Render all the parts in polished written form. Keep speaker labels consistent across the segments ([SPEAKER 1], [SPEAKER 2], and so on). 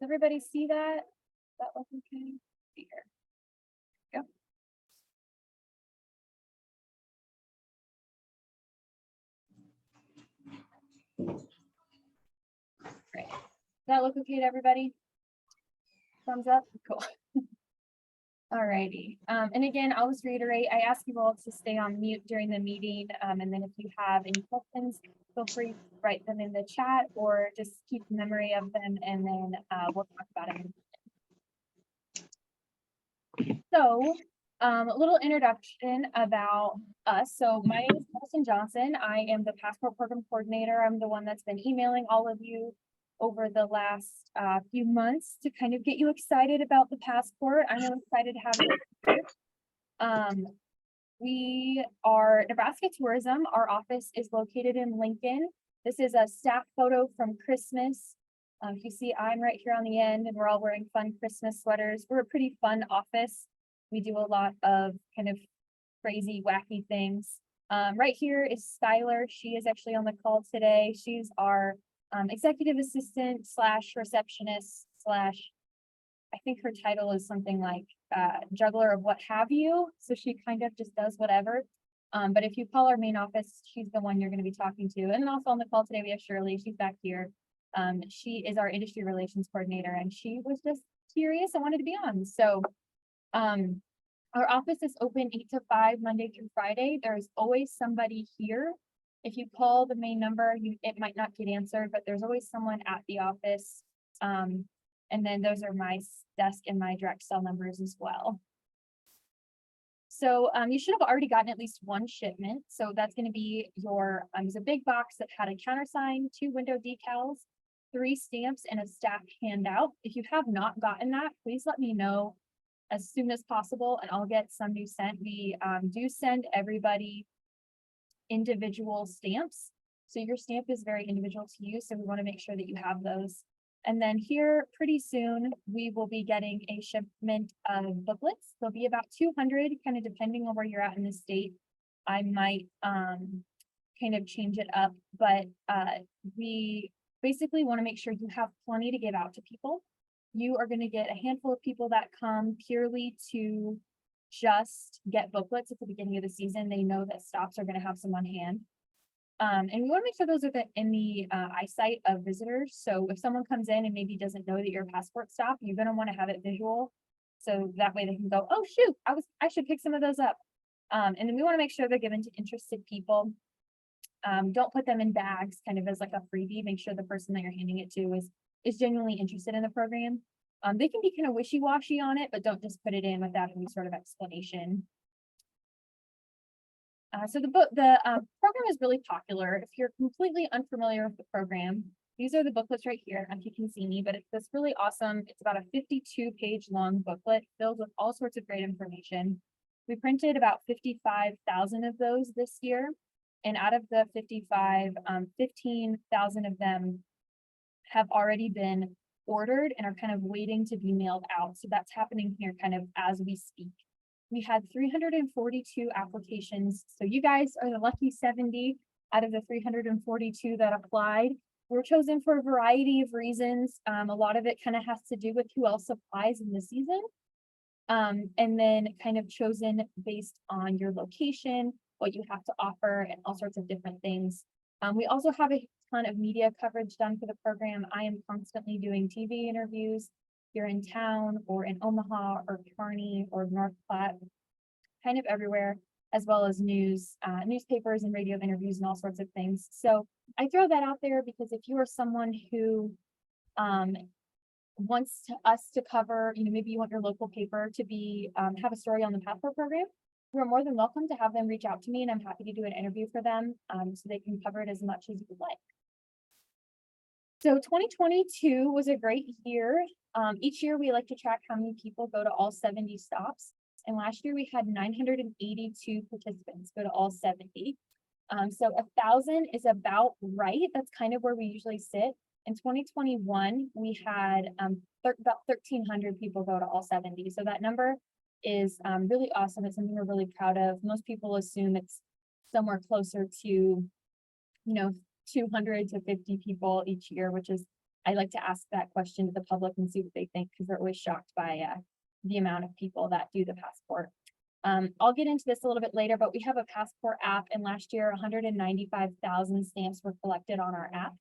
[SPEAKER 1] Does everybody see that? That look okay? See here. Go. Great. Does that look okay to everybody? Thumbs up? Cool. Alrighty. And again, I'll just reiterate, I ask you all to stay on mute during the meeting. And then if you have any questions, feel free to write them in the chat or just keep memory of them, and then we'll talk about it. So a little introduction about us. So my name is Madison Johnson. I am the Passport Program Coordinator. I'm the one that's been emailing all of you over the last few months to kind of get you excited about the passport. I'm really excited to have it here. We are Nebraska Tourism. Our office is located in Lincoln. This is a staff photo from Christmas. If you see, I'm right here on the end, and we're all wearing fun Christmas sweaters. We're a pretty fun office. We do a lot of kind of crazy, wacky things. Right here is Skylar. She is actually on the call today. She's our executive assistant slash receptionist slash, I think her title is something like juggler of what have you. So she kind of just does whatever. But if you call our main office, she's the one you're going to be talking to. And then also on the call today, we have Shirley. She's back here. She is our industry relations coordinator, and she was just curious and wanted to be on. So our office is open 8 to 5 Monday through Friday. There's always somebody here. If you call the main number, it might not get answered, but there's always someone at the office. And then those are my desk and my direct cell numbers as well. So you should have already gotten at least one shipment. So that's going to be your, there's a big box that had a countersign, 2 window decals, 3 stamps, and a staff handout. If you have not gotten that, please let me know as soon as possible, and I'll get some new sent. We do send everybody individual stamps. So your stamp is very individual to you. So we want to make sure that you have those. And then here pretty soon, we will be getting a shipment of booklets. There'll be about 200, kind of depending on where you're at in the state. I might kind of change it up, but we basically want to make sure you have plenty to give out to people. You are going to get a handful of people that come purely to just get booklets at the beginning of the season. They know that stops are going to have some on hand. And we want to make sure those are in the eyesight of visitors. So if someone comes in and maybe doesn't know that you're a passport stop, you're going to want to have it visual. So that way they can go, oh shoot, I should pick some of those up. And then we want to make sure they're given to interested people. Don't put them in bags kind of as like a freebie. Make sure the person that you're handing it to is genuinely interested in the program. They can be kind of wishy-washy on it, but don't just put it in without any sort of explanation. So the program is really popular. If you're completely unfamiliar with the program, these are the booklets right here. If you can see me, but it's this really awesome. It's about a 52-page long booklet filled with all sorts of great information. We printed about 55,000 of those this year. And out of the 55, 15,000 of them have already been ordered and are kind of waiting to be mailed out. So that's happening here kind of as we speak. We had 342 applications. So you guys are the lucky 70 out of the 342 that applied. We're chosen for a variety of reasons. A lot of it kind of has to do with who else applies in the season. And then kind of chosen based on your location, what you have to offer, and all sorts of different things. We also have a ton of media coverage done for the program. I am constantly doing TV interviews here in town or in Omaha or Kearney or North Platte, kind of everywhere, as well as newspapers and radio interviews and all sorts of things. So I throw that out there because if you are someone who wants us to cover, maybe you want your local paper to be have a story on the passport program, you're more than welcome to have them reach out to me, and I'm happy to do an interview for them so they can cover it as much as you would like. So 2022 was a great year. Each year we like to track how many people go to all 70 stops. And last year we had 982 participants go to all 70. So 1,000 is about right. That's kind of where we usually sit. In 2021, we had about 1,300 people go to all 70. So that number is really awesome. It's something we're really proud of. Most people assume it's somewhere closer to, 200 to 50 people each year, which is I like to ask that question to the public and see what they think, because they're always shocked by the amount of people that do the passport. I'll get into this a little bit later, but we have a passport app, and last year 195,000 stamps were collected on our app.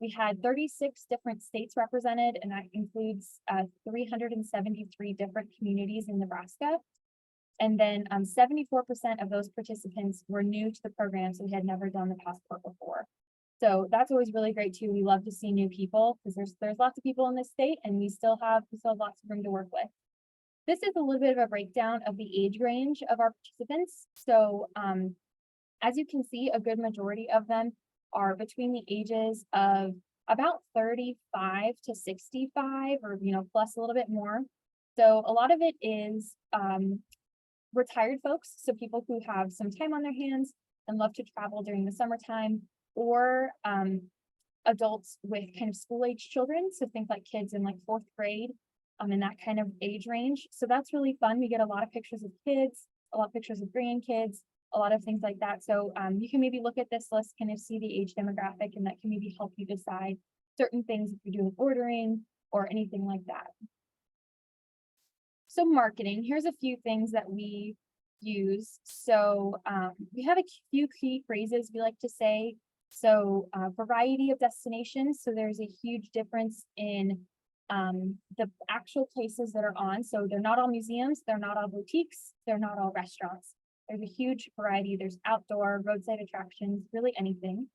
[SPEAKER 1] We had 36 different states represented, and that includes 373 different communities in Nebraska. And then 74% of those participants were new to the program, so we had never done the passport before. So that's always really great too. We love to see new people, because there's lots of people in this state, and we still have lots of room to work with. This is a little bit of a breakdown of the age range of our participants. So as you can see, a good majority of them are between the ages of about 35 to 65, or plus a little bit more. So a lot of it is retired folks, so people who have some time on their hands and love to travel during the summertime, or adults with kind of school-age children, so think like kids in like 4th grade, in that kind of age range. So that's really fun. We get a lot of pictures of kids, a lot of pictures of grandkids, a lot of things like that. So you can maybe look at this list, kind of see the age demographic, and that can maybe help you decide certain things if you're doing ordering or anything like that. So marketing, here's a few things that we use. So we have a few key phrases we like to say. So variety of destinations. So there's a huge difference in the actual places that are on. So they're not all museums, they're not all boutiques, they're not all restaurants. There's a huge variety. There's outdoor, roadside attractions, really anything.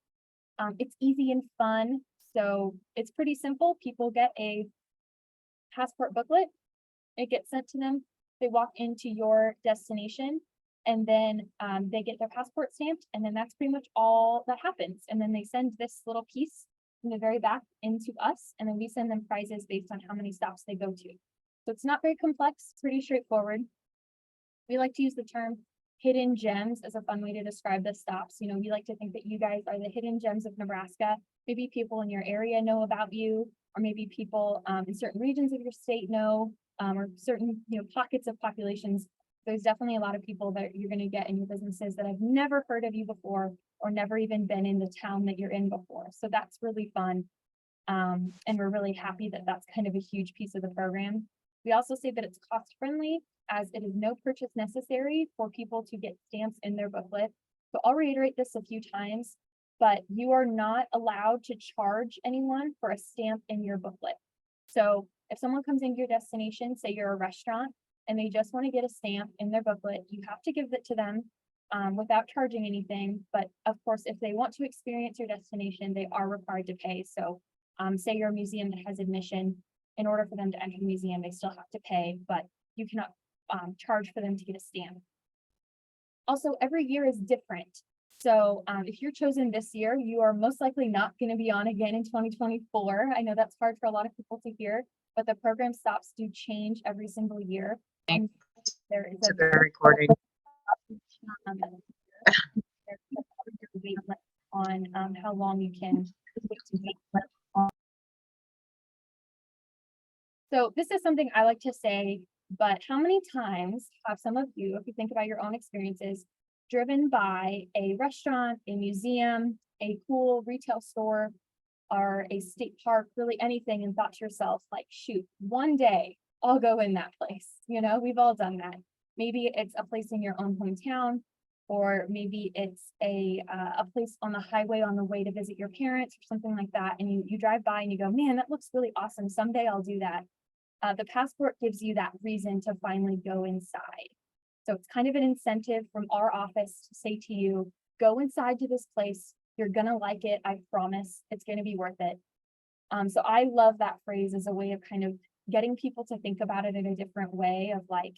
[SPEAKER 1] It's easy and fun. So it's pretty simple. People get a passport booklet. It gets sent to them. They walk into your destination, and then they get their passport stamped, and then that's pretty much all that happens. And then they send this little piece in the very back into us, and then we send them prizes based on how many stops they go to. So it's not very complex, it's pretty straightforward. We like to use the term hidden gems as a fun way to describe the stops. We like to think that you guys are the hidden gems of Nebraska. Maybe people in your area know about you, or maybe people in certain regions of your state know, or certain pockets of populations. There's definitely a lot of people that you're going to get in your businesses that have never heard of you before, or never even been in the town that you're in before. So that's really fun. And we're really happy that that's kind of a huge piece of the program. We also say that it's cost friendly, as it is no purchase necessary for people to get stamps in their booklet. So I'll reiterate this a few times, but you are not allowed to charge anyone for a stamp in your booklet. So if someone comes into your destination, say you're a restaurant, and they just want to get a stamp in their booklet, you have to give it to them without charging anything. But of course, if they want to experience your destination, they are required to pay. So say you're a museum that has admission, in order for them to enter the museum, they still have to pay, but you cannot charge for them to get a stamp. Also, every year is different. So if you're chosen this year, you are most likely not going to be on again in 2024. I know that's hard for a lot of people to hear, but the program stops do change every single year. And there is a recording on how long you can wait to wait on. So this is something I like to say, but how many times have some of you, if you think about your own experiences, driven by a restaurant, a museum, a cool retail store, or a state park, really anything, and thought to yourself, like, shoot, one day I'll go in that place. We've all done that. Maybe it's a place in your own hometown, or maybe it's a place on the highway on the way to visit your parents or something like that. And you drive by and you go, man, that looks really awesome. Someday I'll do that. The passport gives you that reason to finally go inside. So it's kind of an incentive from our office to say to you, go inside to this place. You're going to like it. I promise it's going to be worth it. So I love that phrase as a way of kind of getting people to think about it in a different way of like,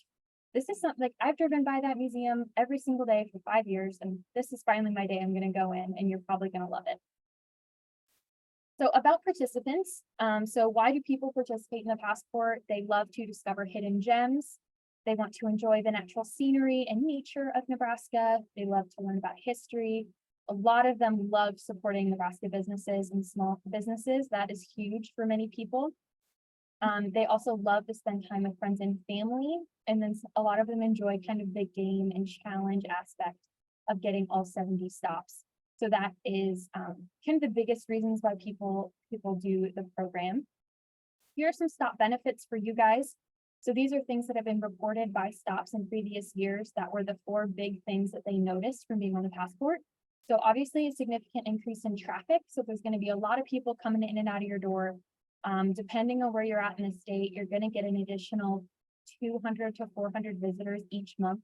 [SPEAKER 1] this is something like I've driven by that museum every single day for 5 years, and this is finally my day. I'm going to go in, and you're probably going to love it. So about participants, so why do people participate in the passport? They love to discover hidden gems. They want to enjoy the natural scenery and nature of Nebraska. They love to learn about history. A lot of them love supporting Nebraska businesses and small businesses. That is huge for many people. They also love to spend time with friends and family. And then a lot of them enjoy kind of the game and challenge aspect of getting all 70 stops. So that is kind of the biggest reasons why people do the program. Here are some stop benefits for you guys. So these are things that have been reported by stops in previous years that were the 4 big things that they noticed from being on the passport. So obviously a significant increase in traffic. So there's going to be a lot of people coming in and out of your door. Depending on where you're at in the state, you're going to get an additional 200 to 400 visitors each month.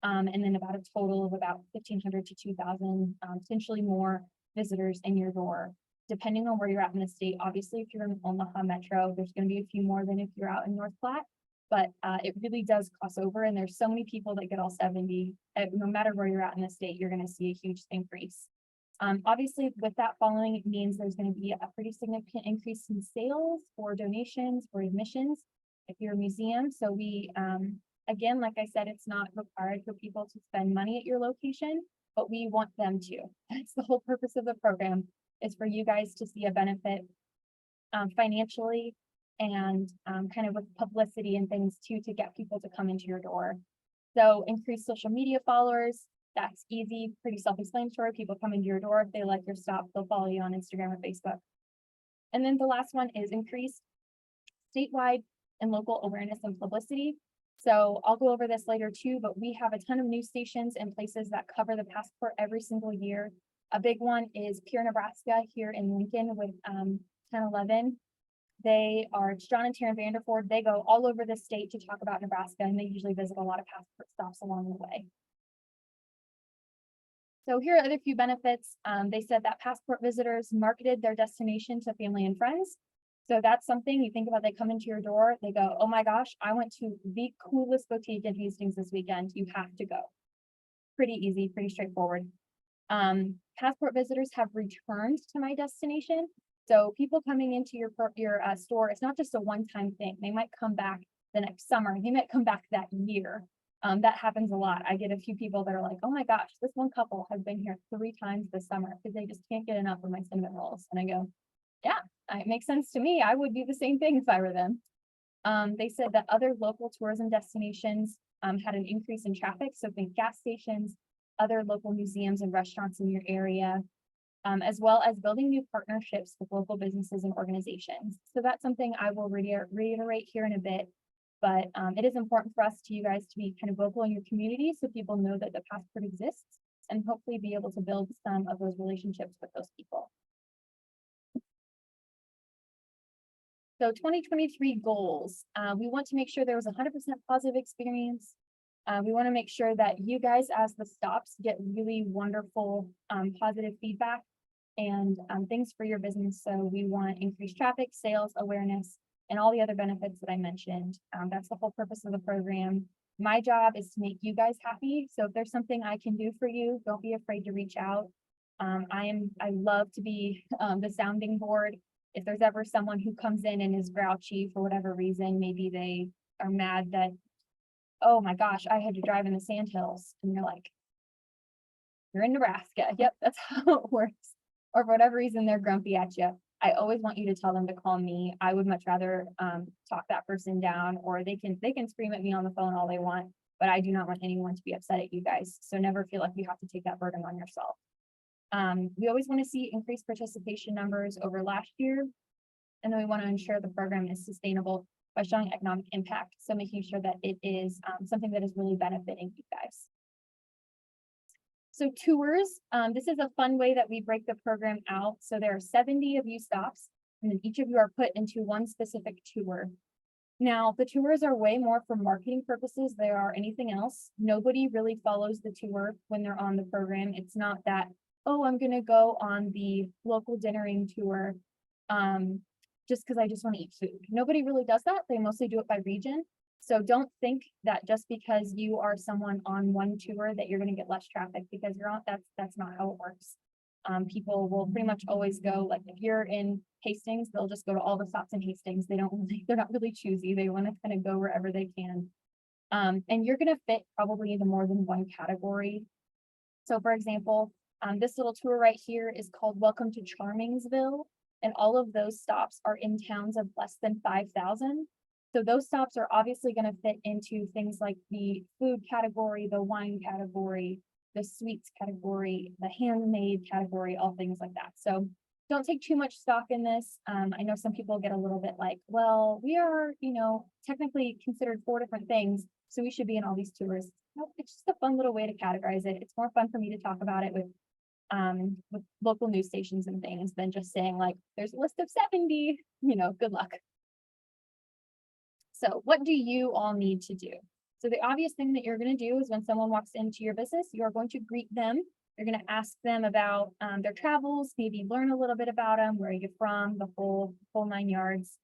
[SPEAKER 1] And then about a total of about 1,500 to 2,000, potentially more visitors in your door, depending on where you're at in the state. Obviously, if you're in Omaha Metro, there's going to be a few more than if you're out in North Platte, but it really does cross over. And there's so many people that get all 70, no matter where you're at in the state, you're going to see a huge increase. Obviously, with that following, it means there's going to be a pretty significant increase in sales or donations or admissions if you're a museum. So we, again, like I said, it's not required for people to spend money at your location, but we want them to. That's the whole purpose of the program, is for you guys to see a benefit financially and kind of with publicity and things too, to get people to come into your door. So increase social media followers. That's easy, pretty self-explanatory. People come into your door. If they like your stop, they'll follow you on Instagram or Facebook. And then the last one is increased statewide and local awareness and publicity. So I'll go over this later too, but we have a ton of news stations and places that cover the passport every single year. A big one is Pure Nebraska here in Lincoln with 1011. They are John and Taryn Vanderford. They go all over the state to talk about Nebraska, and they usually visit a lot of passport stops along the way. So here are other few benefits. They said that passport visitors marketed their destination to family and friends. So that's something you think about. They come into your door, they go, oh my gosh, I went to the coolest boutique in Hastings this weekend. You have to go. Pretty easy, pretty straightforward. Passport visitors have returned to my destination. So people coming into your store, it's not just a one-time thing. They might come back the next summer. They might come back that year. That happens a lot. I get a few people that are like, oh my gosh, this one couple has been here 3 times this summer because they just can't get enough of my cinnamon rolls. And I go, yeah, it makes sense to me. I would do the same thing if I were them. They said that other local tourism destinations had an increase in traffic. So think gas stations, other local museums and restaurants in your area, as well as building new partnerships with local businesses and organizations. So that's something I will reiterate here in a bit. But it is important for us you guys to be kind of vocal in your community so people know that the passport exists and hopefully be able to build some of those relationships with those people. So 2023 goals. We want to make sure there was 100% positive experience. We want to make sure that you guys as the stops get really wonderful positive feedback and things for your business. So we want increased traffic, sales, awareness, and all the other benefits that I mentioned. That's the whole purpose of the program. My job is to make you guys happy. So if there's something I can do for you, don't be afraid to reach out. I love to be the sounding board. If there's ever someone who comes in and is grouchy for whatever reason, maybe they are mad that, oh my gosh, I had to drive in the sandhills. And you're like, you're in Nebraska. Yep, that's how it works. Or for whatever reason, they're grumpy at you. I always want you to tell them to call me. I would much rather talk that person down, or they can scream at me on the phone all they want, but I do not want anyone to be upset at you guys. So never feel like you have to take that burden on yourself. We always want to see increased participation numbers over last year. And then we want to ensure the program is sustainable by showing economic impact. So making sure that it is something that is really benefiting you guys. So tours, this is a fun way that we break the program out. So there are 70 of you stops, and then each of you are put into one specific tour. Now, the tours are way more for marketing purposes than they are anything else. Nobody really follows the tour when they're on the program. It's not that, oh, I'm going to go on the local dinnering tour just because I just want to eat food. Nobody really does that. They mostly do it by region. So don't think that just because you are someone on one tour that you're going to get less traffic, because you're on. That's not how it works. People will pretty much always go, like if you're in Hastings, they'll just go to all the stops in Hastings. They're not really choosy. They want to kind of go wherever they can. And you're going to fit probably into more than one category. So for example, this little tour right here is called Welcome to Charmingsville. And all of those stops are in towns of less than 5,000. So those stops are obviously going to fit into things like the food category, the wine category, the sweets category, the handmade category, all things like that. So don't take too much stock in this. I know some people get a little bit like, well, we are, technically considered 4 different things, so we should be in all these tours. No, it's just a fun little way to categorize it. It's more fun for me to talk about it with local news stations and things than just saying like, there's a list of 70, good luck. So what do you all need to do? So the obvious thing that you're going to do is when someone walks into your business, you are going to greet them. You're going to ask them about their travels, maybe learn a little bit about them, where are you from, the whole 9 yards.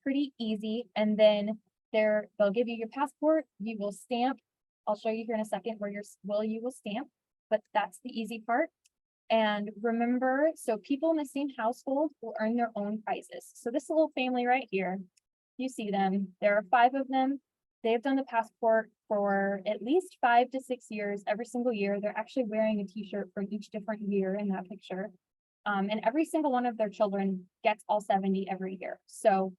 [SPEAKER 1] Pretty easy. And then they'll give you your passport. You will stamp. I'll show you here in a second where you will stamp, but that's the easy part. And remember, so people in the same household will earn their own prizes. So this little family right here, you see them. There are 5 of them. They've done the passport for at least 5 to 6 years, every single year. They're actually wearing a t-shirt from each different year in that picture. And every single one of their children gets all 70 every year. So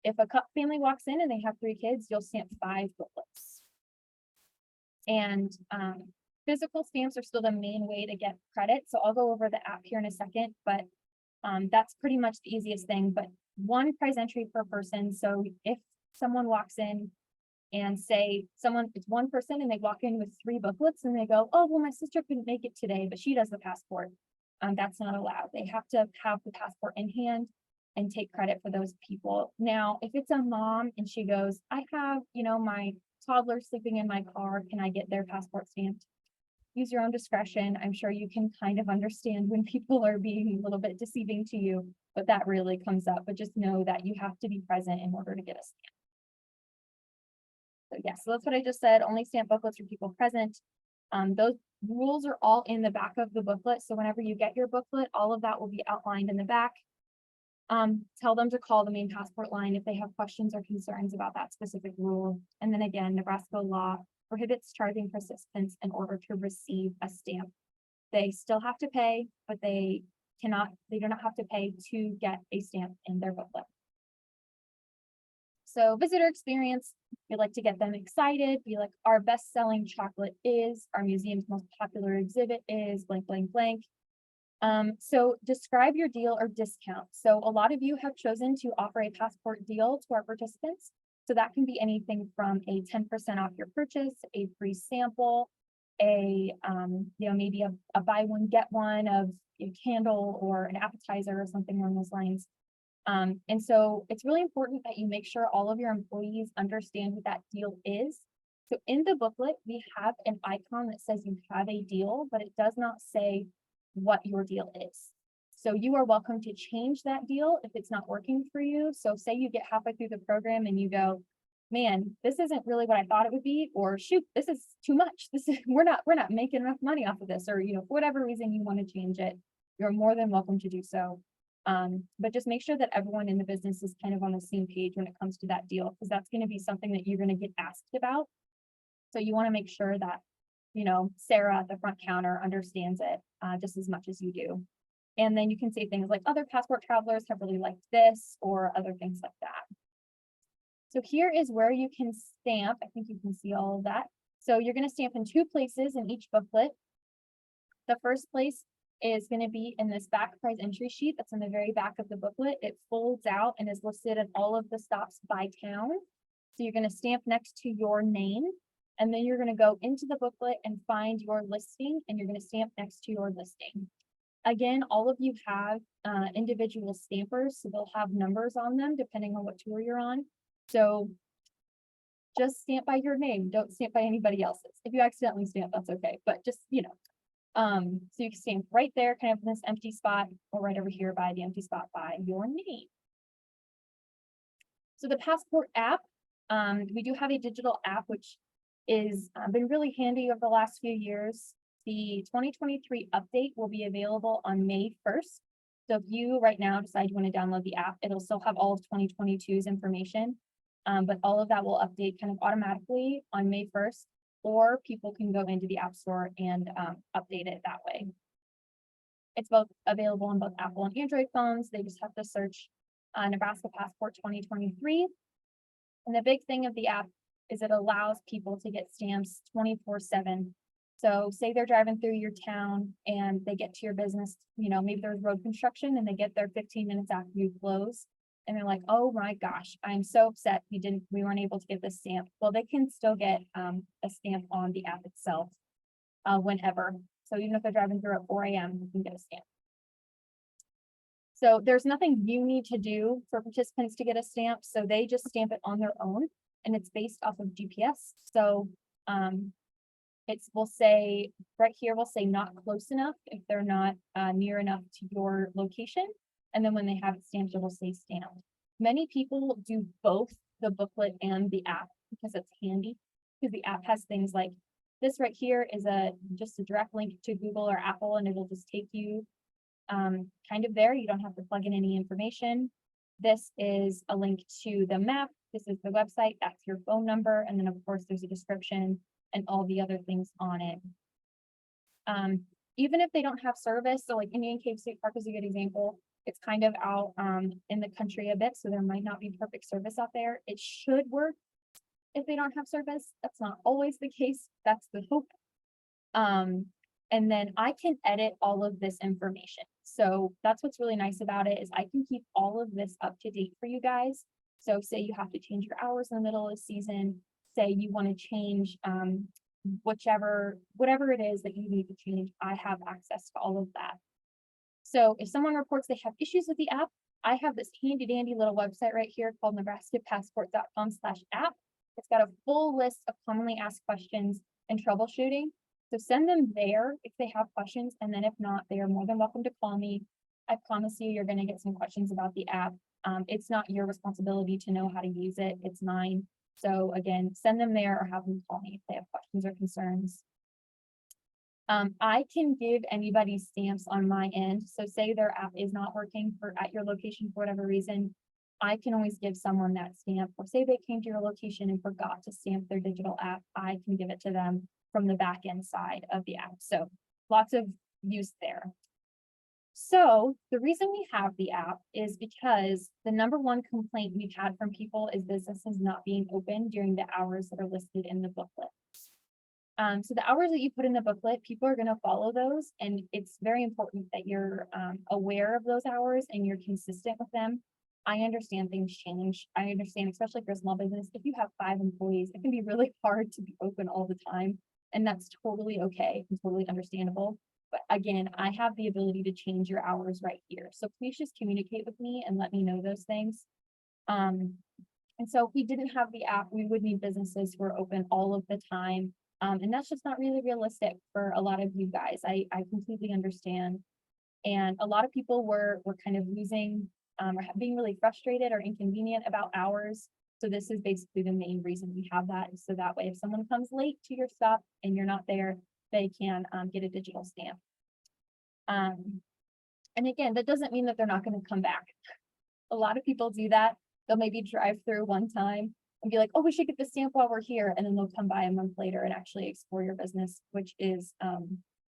[SPEAKER 1] if a family walks in and they have 3 kids, you'll stamp 5 booklets. And physical stamps are still the main way to get credit. So I'll go over the app here in a second, but that's pretty much the easiest thing. But 1 prize entry per person. So if someone walks in and say it's 1 person and they walk in with 3 booklets and they go, oh, well, my sister couldn't make it today, but she does the passport. That's not allowed. They have to have the passport in hand and take credit for those people. Now, if it's a mom and she goes, I have, my toddler sleeping in my car, can I get their passport stamped? Use your own discretion. I'm sure you can kind of understand when people are being a little bit deceiving to you, but that really comes up. But just know that you have to be present in order to get a stamp. So yes, so that's what I just said. Only stamp booklets for people present. Those rules are all in the back of the booklet. So whenever you get your booklet, all of that will be outlined in the back. Tell them to call the main passport line if they have questions or concerns about that specific rule. And then again, Nebraska law prohibits charging participants in order to receive a stamp. They still have to pay, but they do not have to pay to get a stamp in their booklet. So visitor experience, we like to get them excited. Be like, our best-selling chocolate is, our museum's most popular exhibit is blank, blank, blank. So describe your deal or discount. So a lot of you have chosen to offer a passport deal to our participants. So that can be anything from a 10% off your purchase, a free sample, maybe a buy one, get one of a candle or an appetizer or something along those lines. And so it's really important that you make sure all of your employees understand what that deal is. So in the booklet, we have an icon that says you have a deal, but it does not say what your deal is. So you are welcome to change that deal if it's not working for you. So say you get halfway through the program and you go, man, this isn't really what I thought it would be, or shoot, this is too much. We're not making enough money off of this, or for whatever reason you want to change it, you're more than welcome to do so. But just make sure that everyone in the business is kind of on the same page when it comes to that deal, because that's going to be something that you're going to get asked about. So you want to make sure that, Sarah at the front counter understands it just as much as you do. And then you can say things like other passport travelers have really liked this, or other things like that. So here is where you can stamp. I think you can see all of that. So you're going to stamp in 2 places in each booklet. The first place is going to be in this back prize entry sheet that's in the very back of the booklet. It folds out and is listed at all of the stops by town. So you're going to stamp next to your name, and then you're going to go into the booklet and find your listing, and you're going to stamp next to your listing. Again, all of you have individual stampers, so they'll have numbers on them depending on what tour you're on. So just stamp by your name. Don't stamp by anybody else's. If you accidentally stamp, that's okay, but just, so you can stamp right there, kind of in this empty spot, or right over here by the empty spot by your name. So the passport app, we do have a digital app, which is been really handy over the last few years. The 2023 update will be available on May 1st. So if you right now decide you want to download the app, it'll still have all of 2022's information, but all of that will update kind of automatically on May 1st. Or people can go into the App Store and update it that way. It's both available on both Apple and Android phones. They just have to search Nebraska Passport 2023. And the big thing of the app is it allows people to get stamps 24/7. So say they're driving through your town and they get to your business, you know, maybe there's road construction and they get there 15 minutes after you close. And they're like, oh my gosh, I'm so upset we weren't able to get this stamp. Well, they can still get a stamp on the app itself whenever. So even if they're driving through at 4 a.m., you can get a stamp. So there's nothing you need to do for participants to get a stamp. So they just stamp it on their own and it's based off of GPS. So will say right here, we'll say not close enough if they're not near enough to your location. And then when they have it stamped, it will say stamped. Many people do both the booklet and the app because it's handy, because the app has things like this right here is just a direct link to Google or Apple, and it'll just take you kind of there. You don't have to plug in any information. This is a link to the map. This is the website. That's your phone number. And then of course there's a description and all the other things on it. Even if they don't have service, so like Indian Cave State Park is a good example. It's kind of out in the country a bit, so there might not be perfect service out there. It should work if they don't have service. That's not always the case. That's the hope. And then I can edit all of this information. So that's what's really nice about it, is I can keep all of this up to date for you guys. So say you have to change your hours in the middle of the season, say you want to change whatever it is that you need to change, I have access to all of that. So if someone reports they have issues with the app, I have this handy dandy little website right here called nebraskapassport.com/app. It's got a full list of commonly asked questions and troubleshooting. So send them there if they have questions, and then if not, they are more than welcome to call me. I promise you're going to get some questions about the app. It's not your responsibility to know how to use it, it's mine. So again, send them there or have them call me if they have questions or concerns. I can give anybody stamps on my end. So say their app is not working at your location for whatever reason, I can always give someone that stamp. Or say they came to your location and forgot to stamp their digital app, I can give it to them from the back end side of the app. So lots of use there. So the reason we have the app is because the #1 complaint we've had from people is businesses not being open during the hours that are listed in the booklet. So the hours that you put in the booklet, people are going to follow those, and it's very important that you're aware of those hours and you're consistent with them. I understand things change. I understand, especially for a small business, if you have 5 employees, it can be really hard to be open all the time, and that's totally okay and totally understandable. But again, I have the ability to change your hours right here. So please just communicate with me and let me know those things. And so if we didn't have the app, we would need businesses who are open all of the time. And that's just not really realistic for a lot of you guys. I completely understand. And a lot of people were kind of losing or being really frustrated or inconvenient about hours. So this is basically the main reason we have that. So that way, if someone comes late to your stop and you're not there, they can get a digital stamp. And again, that doesn't mean that they're not going to come back. A lot of people do that. They'll maybe drive through one time and be like, oh, we should get the stamp while we're here. And then they'll come by a month later and actually explore your business, which is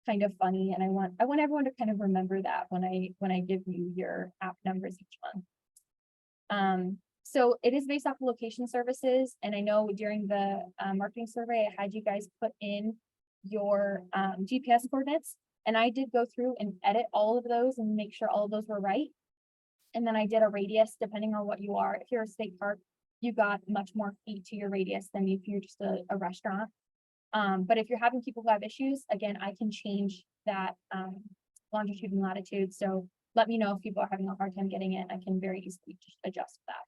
[SPEAKER 1] kind of funny. And I want everyone to kind of remember that when I give you your app numbers each month. So it is based off of location services. And I know during the marketing survey, I had you guys put in your GPS coordinates. And I did go through and edit all of those and make sure all of those were right. And then I did a radius depending on what you are. If you're a state park, you got much more feet to your radius than if you're just a restaurant. But if you're having people who have issues, again, I can change that longitude and latitude. So let me know if people are having a hard time getting it. I can very easily just adjust that.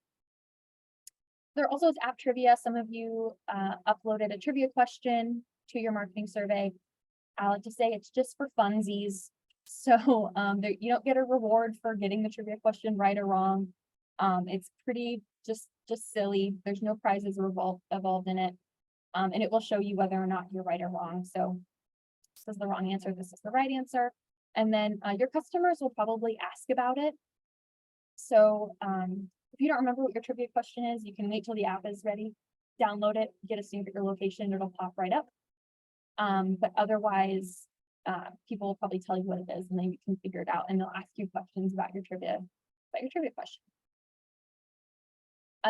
[SPEAKER 1] There also is app trivia. Some of you uploaded a trivia question to your marketing survey. I like to say it's just for funsies. So you don't get a reward for getting the trivia question right or wrong. It's pretty just silly. There's no prizes involved in it. And it will show you whether or not you're right or wrong. So this is the wrong answer. This is the right answer. And then your customers will probably ask about it. So if you don't remember what your trivia question is, you can wait till the app is ready, download it, get a stamp at your location, it'll pop right up. But otherwise, people will probably tell you what it is, and then you can figure it out, and they'll ask you questions about your trivia question.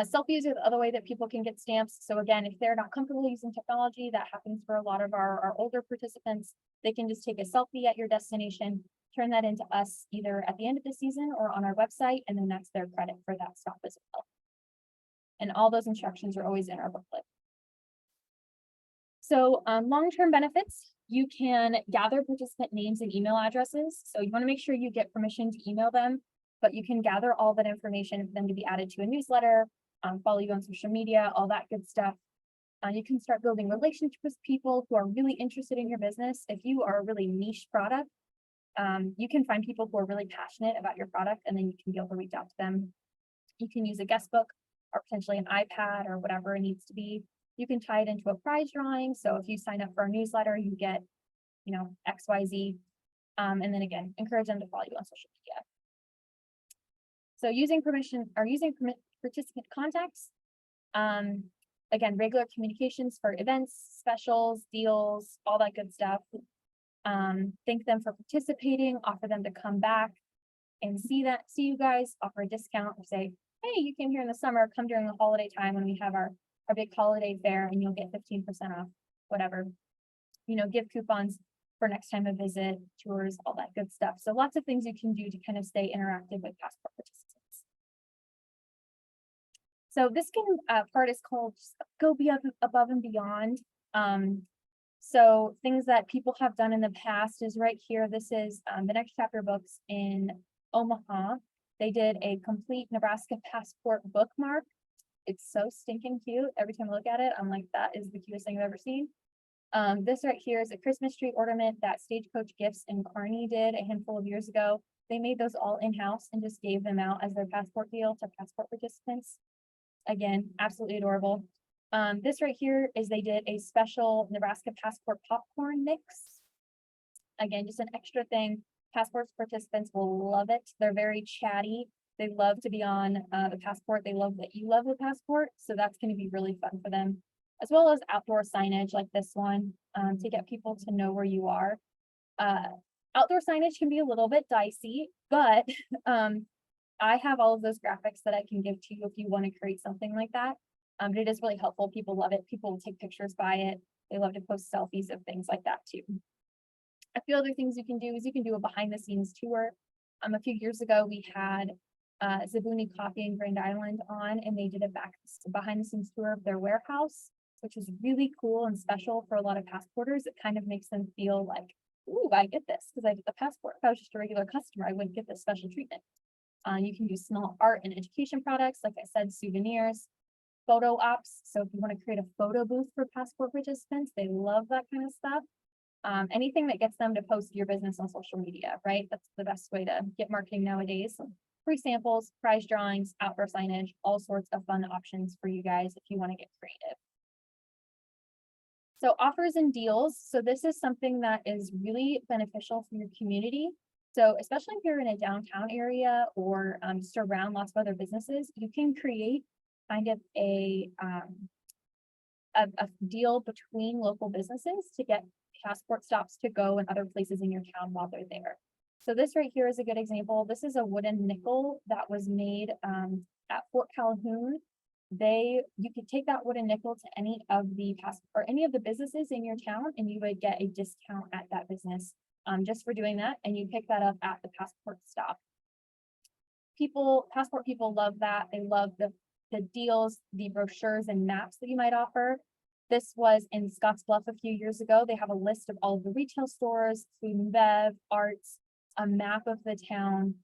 [SPEAKER 1] Selfies are the other way that people can get stamps. So again, if they're not comfortable using technology, that happens for a lot of our older participants, they can just take a selfie at your destination, turn that into us either at the end of the season or on our website, and then that's their credit for that stop as well. And all those instructions are always in our booklet. So long-term benefits, you can gather participant names and email addresses. So you want to make sure you get permission to email them, but you can gather all that information for them to be added to a newsletter, follow you on social media, all that good stuff. You can start building relationships with people who are really interested in your business. If you are a really niche product, you can find people who are really passionate about your product, and then you can be able to reach out to them. You can use a guest book or potentially an iPad or whatever it needs to be. You can tie it into a prize drawing. So if you sign up for our newsletter, you get, XYZ. And then again, encourage them to follow you on social media. So using participant contacts. Again, regular communications for events, specials, deals, all that good stuff. Thank them for participating, offer them to come back and see you guys, offer a discount, or say, hey, you came here in the summer, come during the holiday time when we have our big holiday fair and you'll get 15% off, whatever. Give coupons for next time a visit, tours, all that good stuff. So lots of things you can do to kind of stay interactive with passport participants. So this part is called go above and beyond. So things that people have done in the past is right here. This is the Next Chapter books in Omaha. They did a complete Nebraska passport bookmark. It's so stinking cute. Every time I look at it, I'm like, that is the cutest thing I've ever seen. This right here is a Christmas tree ornament that Stagecoach Gifts in Kearney did a handful of years ago. They made those all in-house and just gave them out as their passport deal to passport participants. Again, absolutely adorable. This right here is they did a special Nebraska passport popcorn mix. Again, just an extra thing. Passport participants will love it. They're very chatty. They love to be on the passport. They love that you love the passport. So that's going to be really fun for them, as well as outdoor signage like this one to get people to know where you are. Outdoor signage can be a little bit dicey, but I have all of those graphics that I can give to you if you want to create something like that. But it is really helpful. People love it. People will take pictures by it. They love to post selfies of things like that too. A few other things you can do is you can do a behind the scenes tour. A few years ago, we had Zabuni Coffee in Grand Island on, and they did a behind the scenes tour of their warehouse, which is really cool and special for a lot of passporters. It kind of makes them feel like, ooh, I get this because I get the passport. If I was just a regular customer, I wouldn't get this special treatment. You can do small art and education products, like I said, souvenirs, photo ops. So if you want to create a photo booth for passport participants, they love that kind of stuff. Anything that gets them to post your business on social media, right? That's the best way to get marketing nowadays. Free samples, prize drawings, outdoor signage, all sorts of fun options for you guys if you want to get creative. So offers and deals. So this is something that is really beneficial for your community. So especially if you're in a downtown area or just around lots of other businesses, you can create kind of a deal between local businesses to get passport stops to go in other places in your town while they're there. So this right here is a good example. This is a wooden nickel that was made at Fort Calhoun. You could take that wooden nickel to any of the businesses in your town, and you would get a discount at that business just for doing that. And you pick that up at the passport stop. Passport people love that. They love the deals, the brochures and maps that you might offer. This was in Scottsbluff a few years ago. They have a list of all of the retail stores, food and bev, arts, a map of the town,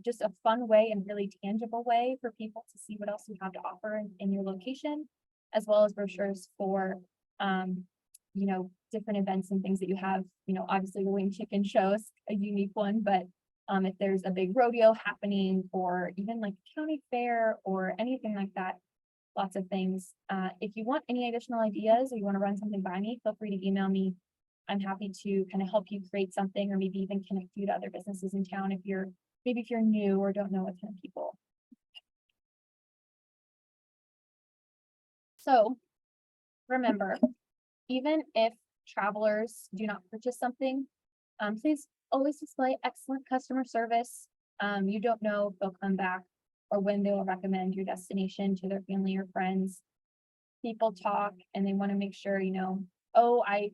[SPEAKER 1] just a fun way and really tangible way for people to see what else you have to offer in your location, as well as brochures for, different events and things that you have. Obviously the Wing Chicken show is a unique one, but if there's a big rodeo happening or even like a county fair or anything like that, lots of things. If you want any additional ideas or you want to run something by me, feel free to email me. I'm happy to kind of help you create something or maybe even connect you to other businesses in town if you're new or don't know a ton of people. So remember, even if travelers do not purchase something, please always display excellent customer service. You don't know if they'll come back. or when they will recommend your destination to their family or friends. People talk and they want to make sure, oh, I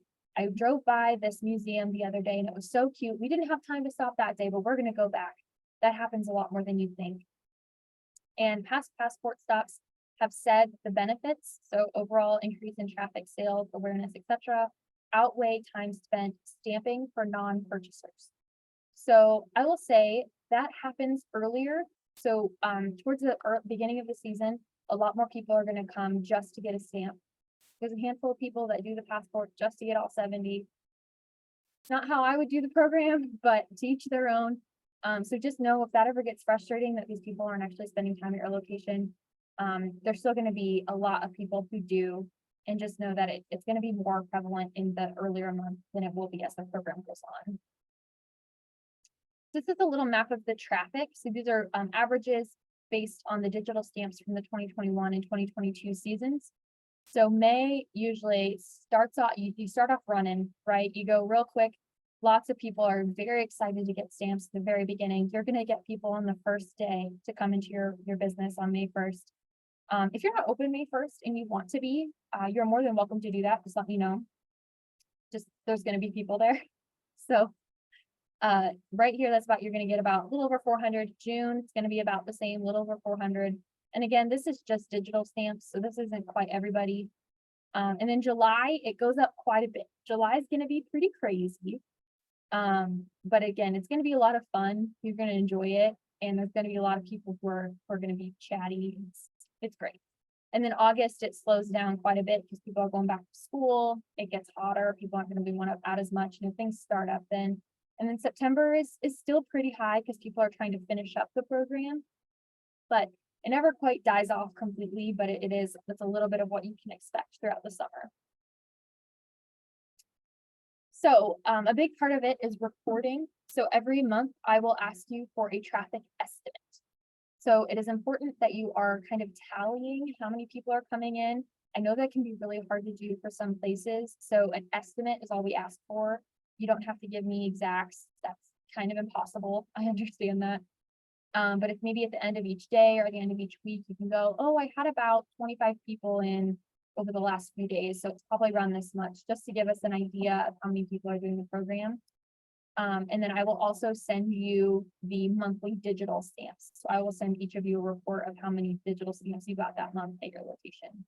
[SPEAKER 1] drove by this museum the other day and it was so cute. We didn't have time to stop that day, but we're going to go back. That happens a lot more than you think. And past passport stops have said the benefits, so overall increase in traffic, sales, awareness, etc., outweigh time spent stamping for non-purchasers. So I will say that happens earlier. So towards the beginning of the season, a lot more people are going to come just to get a stamp. There's a handful of people that do the passport just to get all 70. Not how I would do the program, but to each their own. So just know if that ever gets frustrating that these people aren't actually spending time at your location, there's still going to be a lot of people who do, and just know that it's going to be more prevalent in the earlier months than it will be as the program goes on. This is a little map of the traffic. So these are averages based on the digital stamps from the 2021 and 2022 seasons. So May usually starts off, you start off running, right? You go real quick. Lots of people are very excited to get stamps at the very beginning. You're going to get people on the first day to come into your business on May 1st. If you're not open May 1st and you want to be, you're more than welcome to do that. Just let me know. Just there's going to be people there. So right here, you're going to get about a little over 400. June, it's going to be about the same, little over 400. And again, this is just digital stamps, so this isn't quite everybody. And then July, it goes up quite a bit. July is going to be pretty crazy. But again, it's going to be a lot of fun. You're going to enjoy it. And there's going to be a lot of people who are going to be chatty. It's great. And then August, it slows down quite a bit because people are going back to school. It gets hotter. People aren't going to be one out as much. Things start up then. And then September is still pretty high because people are trying to finish up the program. But it never quite dies off completely, but it's a little bit of what you can expect throughout the summer. So a big part of it is reporting. So every month I will ask you for a traffic estimate. So it is important that you are kind of tallying how many people are coming in. I know that can be really hard to do for some places. So an estimate is all we ask for. You don't have to give me exacts. That's kind of impossible. I understand that. But if maybe at the end of each day or the end of each week, you can go, oh, I had about 25 people in over the last few days. So it's probably around this much, just to give us an idea of how many people are doing the program. And then I will also send you the monthly digital stamps. So I will send each of you a report of how many digital stamps you got that month at your location.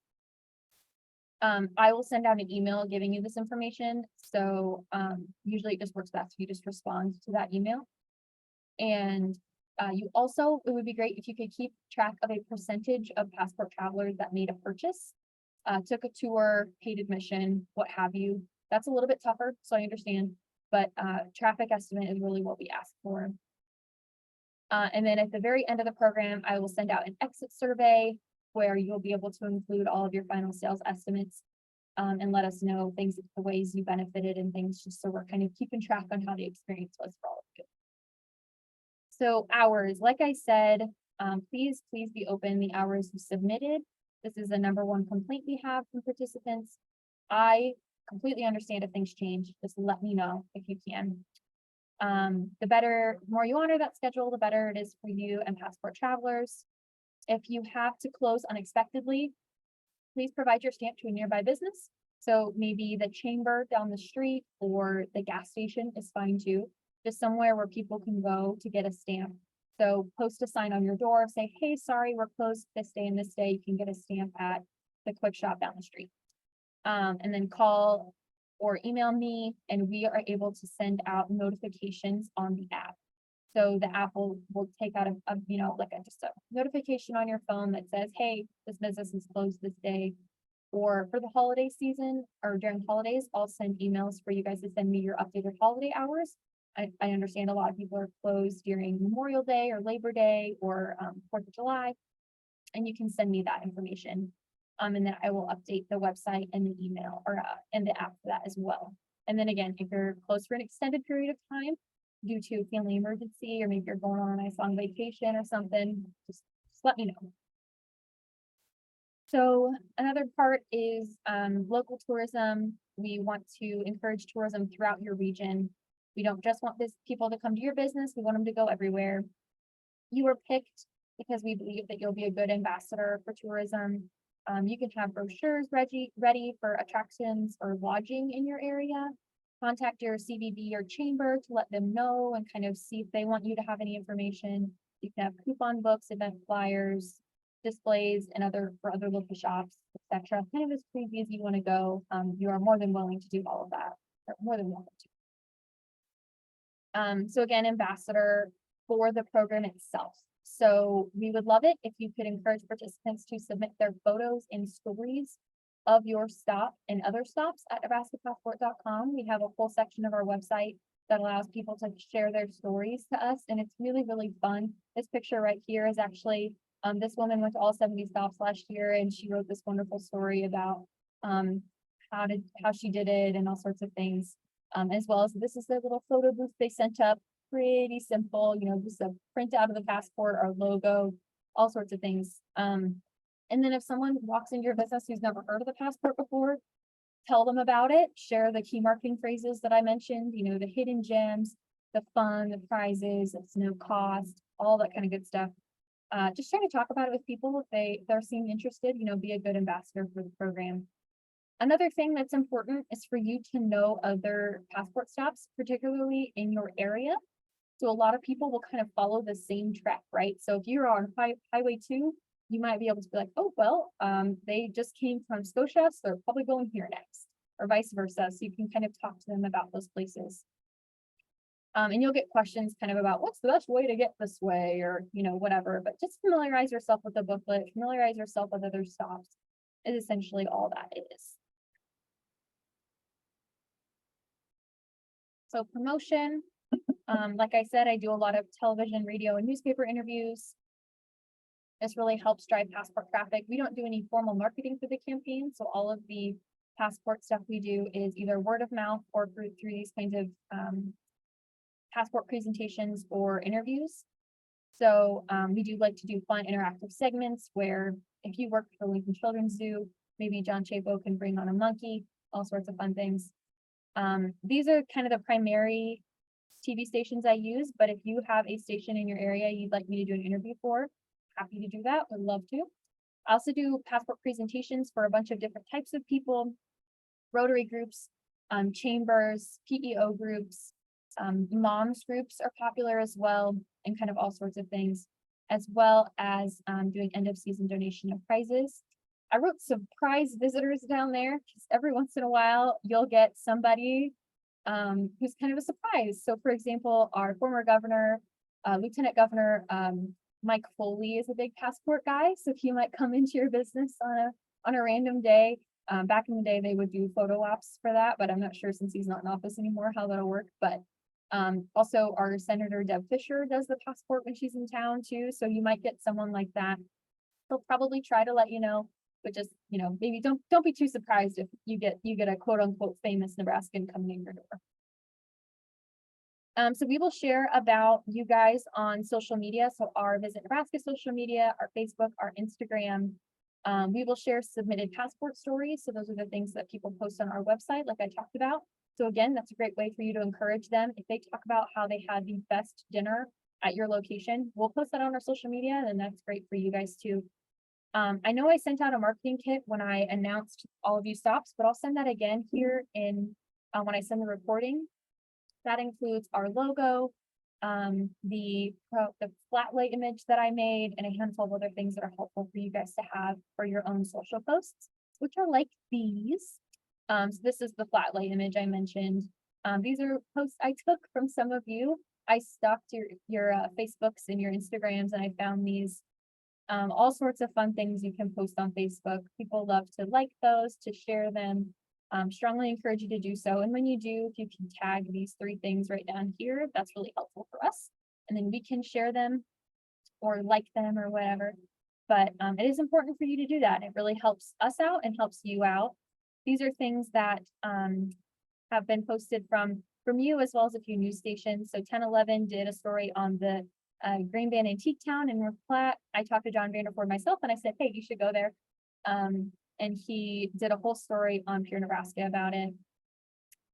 [SPEAKER 1] I will send out an email giving you this information. So usually it just works best if you just respond to that email. And it would be great if you could keep track of a percentage of passport travelers that made a purchase, took a tour, paid admission, what have you. That's a little bit tougher, so I understand, but traffic estimate is really what we ask for. And then at the very end of the program, I will send out an exit survey where you'll be able to include all of your final sales estimates and let us know the ways you benefited and things, just so we're kind of keeping track on how the experience was for all of you. So hours, like I said, please be open the hours you submitted. This is the #1 complaint we have from participants. I completely understand if things change. Just let me know if you can. The more you honor that schedule, the better it is for you and passport travelers. If you have to close unexpectedly, please provide your stamp to a nearby business. So maybe the chamber down the street or the gas station is fine too. Just somewhere where people can go to get a stamp. So post a sign on your door, say, hey, sorry, we're closed this day and this day. You can get a stamp at the quick shop down the street. And then call or email me, and we are able to send out notifications on the app. So the app will take out just a notification on your phone that says, hey, this business is closed this day. Or for the holiday season or during holidays, I'll send emails for you guys to send me your updated holiday hours. I understand a lot of people are closed during Memorial Day or Labor Day or 4th of July, and you can send me that information. And then I will update the website and the email or and the app for that as well. And then again, if you're closed for an extended period of time due to family emergency, or maybe you're going on a nice long vacation or something, just let me know. So another part is local tourism. We want to encourage tourism throughout your region. We don't just want people to come to your business. We want them to go everywhere. You were picked because we believe that you'll be a good ambassador for tourism. You can have brochures ready for attractions or lodging in your area. Contact your CVB or chamber to let them know and kind of see if they want you to have any information. You can have coupon books, event flyers, displays, and for other local shops, etc. Kind of as crazy as you want to go. You are more than willing to do all of that, or more than welcome to. So again, ambassador for the program itself. So we would love it if you could encourage participants to submit their photos and stories of your stop and other stops at nebraskapassport.com. We have a full section of our website that allows people to share their stories to us, and it's really, really fun. This picture right here is actually, this woman went to all 70 stops last year, and she wrote this wonderful story about how she did it and all sorts of things. As well as this is their little photo booth they sent up. Pretty simple, just a print out of the passport, our logo, all sorts of things. And then if someone walks into your business who's never heard of the passport before, tell them about it, share the key marketing phrases that I mentioned, the hidden gems, the fun, the prizes, it's no cost, all that kind of good stuff. Just try to talk about it with people if they're seem interested, be a good ambassador for the program. Another thing that's important is for you to know other passport stops, particularly in your area. So a lot of people will kind of follow the same track, right? So if you're on Highway 2, you might be able to be like, oh, well, they just came from Scotia, so they're probably going here next, or vice versa. So you can kind of talk to them about those places. And you'll get questions kind of about what's the best way to get this way, or, whatever, but just familiarize yourself with the booklet, familiarize yourself with other stops is essentially all that is. So promotion, like I said, I do a lot of television, radio, and newspaper interviews. This really helps drive passport traffic. We don't do any formal marketing for the campaign, so all of the passport stuff we do is either word of mouth or through these kinds of passport presentations or interviews. So we do like to do fun interactive segments where if you work for Lincoln Children's Zoo, maybe John Chapo can bring on a monkey, all sorts of fun things. These are kind of the primary TV stations I use, but if you have a station in your area you'd like me to do an interview for, happy to do that, would love to. I also do passport presentations for a bunch of different types of people, Rotary groups, chambers, PEO groups, moms groups are popular as well, and kind of all sorts of things, as well as doing end of season donation of prizes. I wrote surprise visitors down there, because every once in a while you'll get somebody who's kind of a surprise. So for example, our former governor, Lieutenant Governor Mike Foley is a big passport guy. So he might come into your business on a random day. Back in the day, they would do photo ops for that, but I'm not sure since he's not in office anymore how that'll work. But also our Senator Deb Fisher does the passport when she's in town too. So you might get someone like that. They'll probably try to let you know, but just, maybe don't be too surprised if you get a quote unquote famous Nebraskan coming in your door. So we will share about you guys on social media. So our Visit Nebraska social media, our Facebook, our Instagram. We will share submitted passport stories. So those are the things that people post on our website, like I talked about. So again, that's a great way for you to encourage them. If they talk about how they had the best dinner at your location, we'll post that on our social media, and that's great for you guys too. I know I sent out a marketing kit when I announced all of you stops, but I'll send that again here in when I send the recording. That includes our logo, the flat lay image that I made, and a handful of other things that are helpful for you guys to have for your own social posts, which are like these. So this is the flat lay image I mentioned. These are posts I took from some of you. I stalked your Facebooks and your Instagrams, and I found these. All sorts of fun things you can post on Facebook. People love to like those, to share them. Strongly encourage you to do so. And when you do, if you can tag these 3 things right down here, that's really helpful for us. And then we can share them or like them or whatever. But it is important for you to do that. It really helps us out and helps you out. These are things that have been posted from you as well as a few news stations. So 1011 did a story on the Grain Van Antique Town in North Platte. I talked to John Vanderford myself and I said, hey, you should go there. And he did a whole story on Pure Nebraska about it.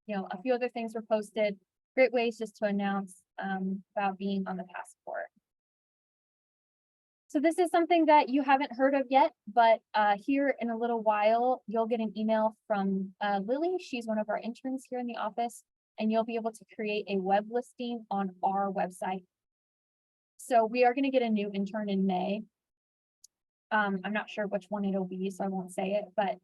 [SPEAKER 1] A few other things were posted. Great ways just to announce about being on the passport. So this is something that you haven't heard of yet, but here in a little while, you'll get an email from Lily. She's one of our interns here in the office, and you'll be able to create a web listing on our website. So we are going to get a new intern in May. I'm not sure which one it'll be, so I won't say it, but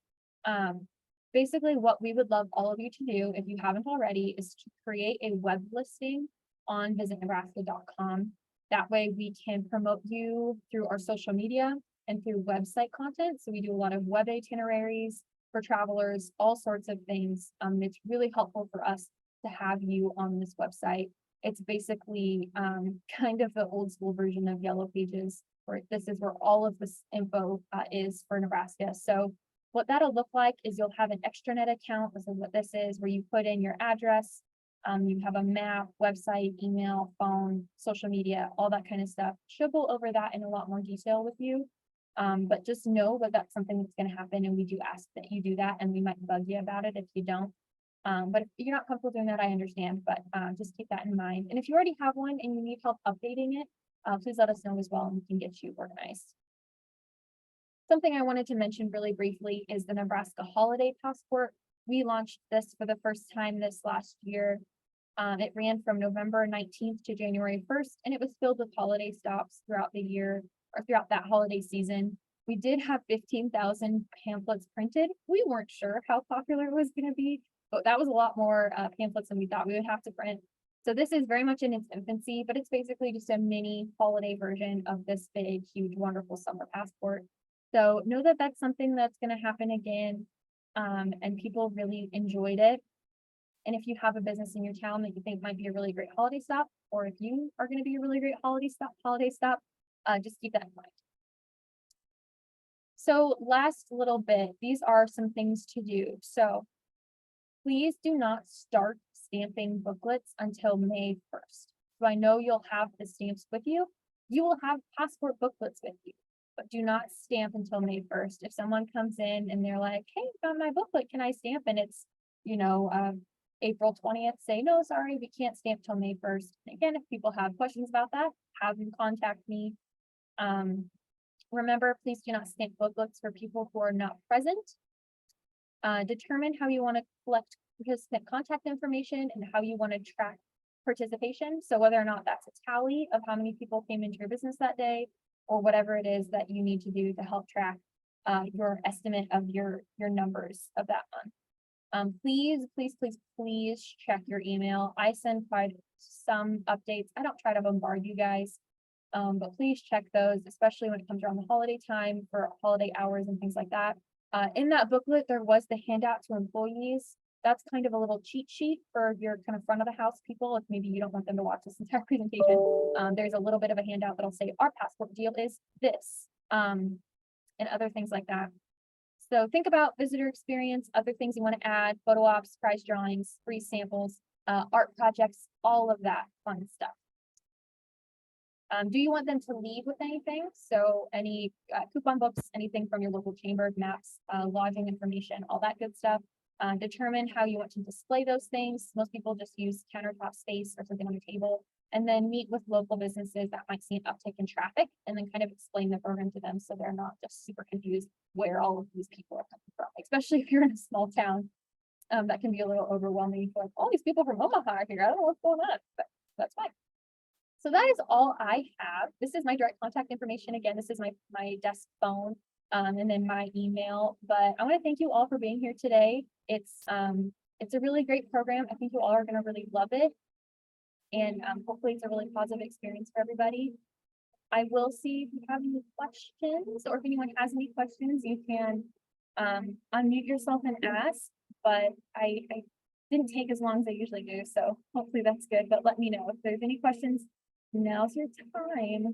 [SPEAKER 1] basically what we would love all of you to do, if you haven't already, is to create a web listing on visitnebraska.com. That way we can promote you through our social media and through website content. So we do a lot of web itineraries for travelers, all sorts of things. It's really helpful for us to have you on this website. It's basically kind of the old school version of Yellow Pages, where this is where all of this info is for Nebraska. So what that'll look like is you'll have an extranet account. This is what this is, where you put in your address. You have a map, website, email, phone, social media, all that kind of stuff. She'll go over that in a lot more detail with you. But just know that that's something that's going to happen, and we do ask that you do that, and we might bug you about it if you don't. But if you're not comfortable doing that, I understand, but just keep that in mind. And if you already have one and you need help updating it, please let us know as well, and we can get you organized. Something I wanted to mention really briefly is the Nebraska Holiday Passport. We launched this for the first time this last year. It ran from November 19th to January 1st, and it was filled with holiday stops throughout the year or throughout that holiday season. We did have 15,000 pamphlets printed. We weren't sure how popular it was going to be, but that was a lot more pamphlets than we thought we would have to print. So this is very much in its infancy, but it's basically just a mini holiday version of this big, huge, wonderful summer passport. So know that that's something that's going to happen again, and people really enjoyed it. And if you have a business in your town that you think might be a really great holiday stop, or if you are going to be a really great holiday stop, just keep that in mind. So last little bit, these are some things to do. So please do not start stamping booklets until May 1st. So I know you'll have the stamps with you. You will have passport booklets with you, but do not stamp until May 1st. If someone comes in and they're like, hey, found my booklet, can I stamp? And it's, April 20th, say, no, sorry, we can't stamp till May 1st. And again, if people have questions about that, have them contact me. Remember, please do not stamp booklets for people who are not present. Determine how you want to collect participant contact information and how you want to track participation. So whether or not that's a tally of how many people came into your business that day, or whatever it is that you need to do to help track your estimate of your numbers of that month. Please check your email. I send quite some updates. I don't try to bombard you guys, but please check those, especially when it comes around the holiday time for holiday hours and things like that. In that booklet, there was the handout to employees. That's kind of a little cheat sheet for your kind of front of the house people. If maybe you don't want them to watch this entire presentation, there's a little bit of a handout that'll say our passport deal is this, and other things like that. So think about visitor experience, other things you want to add, photo ops, prize drawings, free samples, art projects, all of that fun stuff. Do you want them to leave with anything? So any coupon books, anything from your local chamber, maps, lodging information, all that good stuff. Determine how you want to display those things. Most people just use countertop space or something on the table, and then meet with local businesses that might see an uptick in traffic, and then kind of explain the program to them so they're not just super confused where all of these people are coming from, especially if you're in a small town. That can be a little overwhelming. Like, all these people from Omaha are here. I don't know what's going on, but that's fine. So that is all I have. This is my direct contact information. Again, this is my desk phone, and then my email. But I want to thank you all for being here today. It's a really great program. I think you all are going to really love it. And hopefully it's a really positive experience for everybody. I will see if you have any questions, or if anyone has any questions, you can unmute yourself and ask. But I didn't take as long as I usually do, so hopefully that's good. But let me know if there's any questions. Now's your time.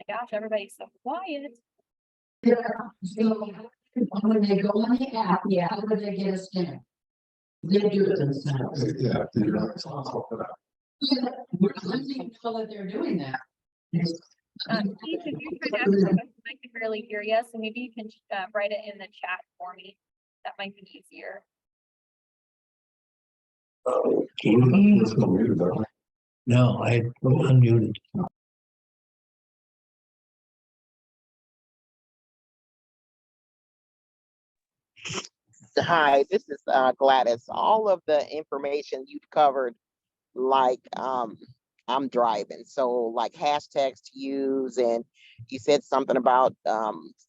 [SPEAKER 1] My gosh, everybody's so quiet.
[SPEAKER 2] Yeah, so when they go on the app, how do they get a stamp? They do it themselves.
[SPEAKER 3] Yeah, you're not responsible for that.
[SPEAKER 2] Yeah, I don't even know that they're doing that.
[SPEAKER 1] Keith, if you try to ask a question, I can barely hear you, so maybe you can write it in the chat for me. That might be easier.
[SPEAKER 3] Can you just go read about it?
[SPEAKER 4] No, I unmuted.
[SPEAKER 5] Hi, this is Gladys. All of the information you've covered, like I'm driving, so like hashtags to use, and you said something about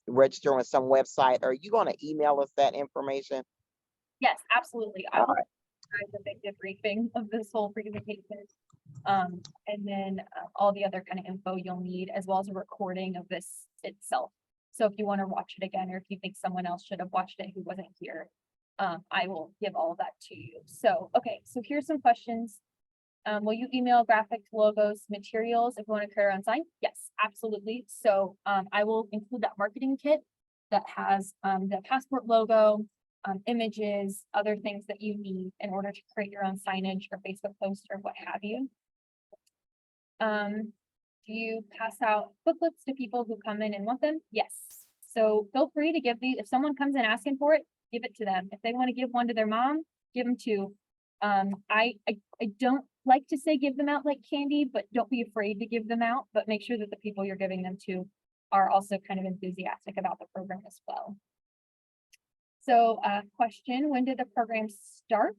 [SPEAKER 5] registering with some website. Are you going to email us that information?
[SPEAKER 1] Yes, absolutely. I
[SPEAKER 5] All
[SPEAKER 1] will
[SPEAKER 5] right.
[SPEAKER 1] provide the big debriefing of this whole presentation. And then all the other kind of info you'll need, as well as a recording of this itself. So if you want to watch it again, or if you think someone else should have watched it who wasn't here, I will give all of that to you. So, okay, so here's some questions. Will you email graphics, logos, materials if you want to carry on sign? Yes, absolutely. So I will include that marketing kit that has the passport logo, images, other things that you need in order to create your own signage or Facebook post or what have you. Do you pass out booklets to people who come in and want them? Yes. So feel free to give these, if someone comes in asking for it, give it to them. If they want to give one to their mom, give them two. I don't like to say give them out like candy, but don't be afraid to give them out, but make sure that the people you're giving them to are also kind of enthusiastic about the program as well. So question, when did the program start?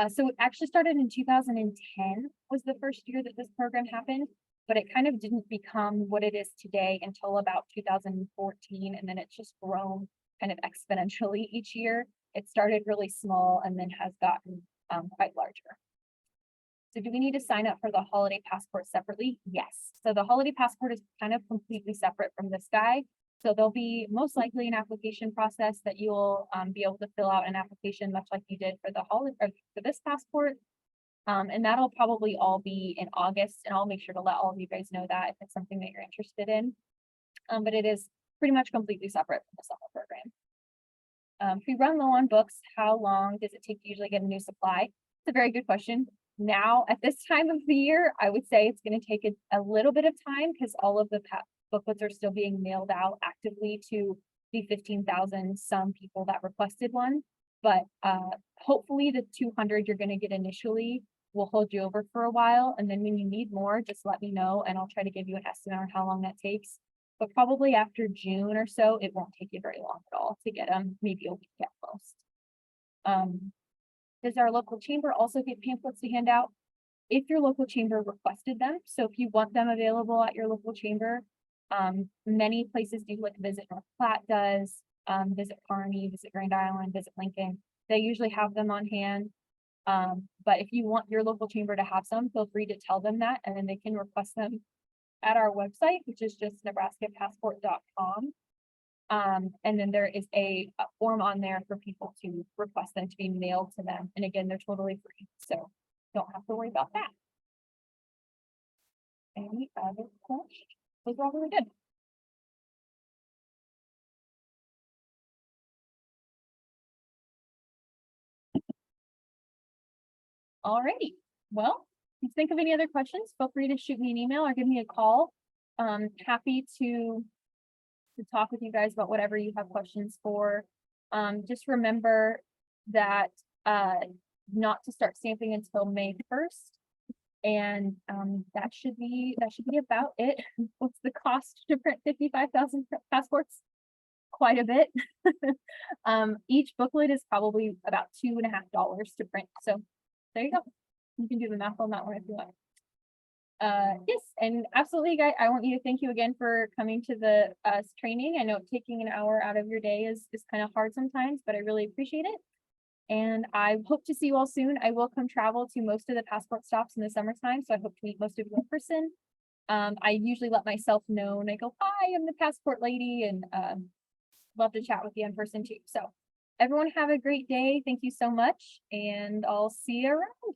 [SPEAKER 1] So it actually started in 2010 was the first year that this program happened, but it kind of didn't become what it is today until about 2014. And then it's just grown kind of exponentially each year. It started really small and then has gotten quite larger. So do we need to sign up for the holiday passport separately? Yes. So the holiday passport is kind of completely separate from this guy. So there'll be most likely an application process that you'll be able to fill out an application much like you did for the holiday or for this passport. And that'll probably all be in August, and I'll make sure to let all of you guys know that if it's something that you're interested in. But it is pretty much completely separate from the summer program. If we run low on books, how long does it take to usually get a new supply? It's a very good question. Now, at this time of the year, I would say it's going to take a little bit of time because all of the booklets are still being mailed out actively to the 15,000 some people that requested one. But hopefully the 200 you're going to get initially will hold you over for a while. And then when you need more, just let me know and I'll try to give you an estimate on how long that takes. But probably after June or so, it won't take you very long at all to get them, maybe a week at most. Does our local chamber also get pamphlets to hand out? If your local chamber requested them, so if you want them available at your local chamber, many places do, like Visit North Platte does, Visit Kearney, Visit Grand Island, Visit Lincoln. They usually have them on hand. But if you want your local chamber to have some, feel free to tell them that, and then they can request them at our website, which is just nebraskapassport.com. And then there is a form on there for people to request them to be mailed to them. And again, they're totally free, so don't have to worry about that. Any other questions? Those are all really good. Alrighty, well, if you think of any other questions, feel free to shoot me an email or give me a call. Happy to talk with you guys about whatever you have questions for. Just remember that not to start stamping until May 1st. And that should be about it. What's the cost to print 55,000 passports? Quite a bit. Each booklet is probably about $2.50 to print. So there you go. You can do the math on that one if you want. Yes, and absolutely, guys, I want you to thank you again for coming to the training. I know taking an hour out of your day is kind of hard sometimes, but I really appreciate it. And I hope to see you all soon. I will come travel to most of the passport stops in the summertime, so I hope to meet most of you in person. I usually let myself know and I go, hi, I'm the passport lady, and love to chat with you in person too. So everyone have a great day. Thank you so much, and I'll see you around.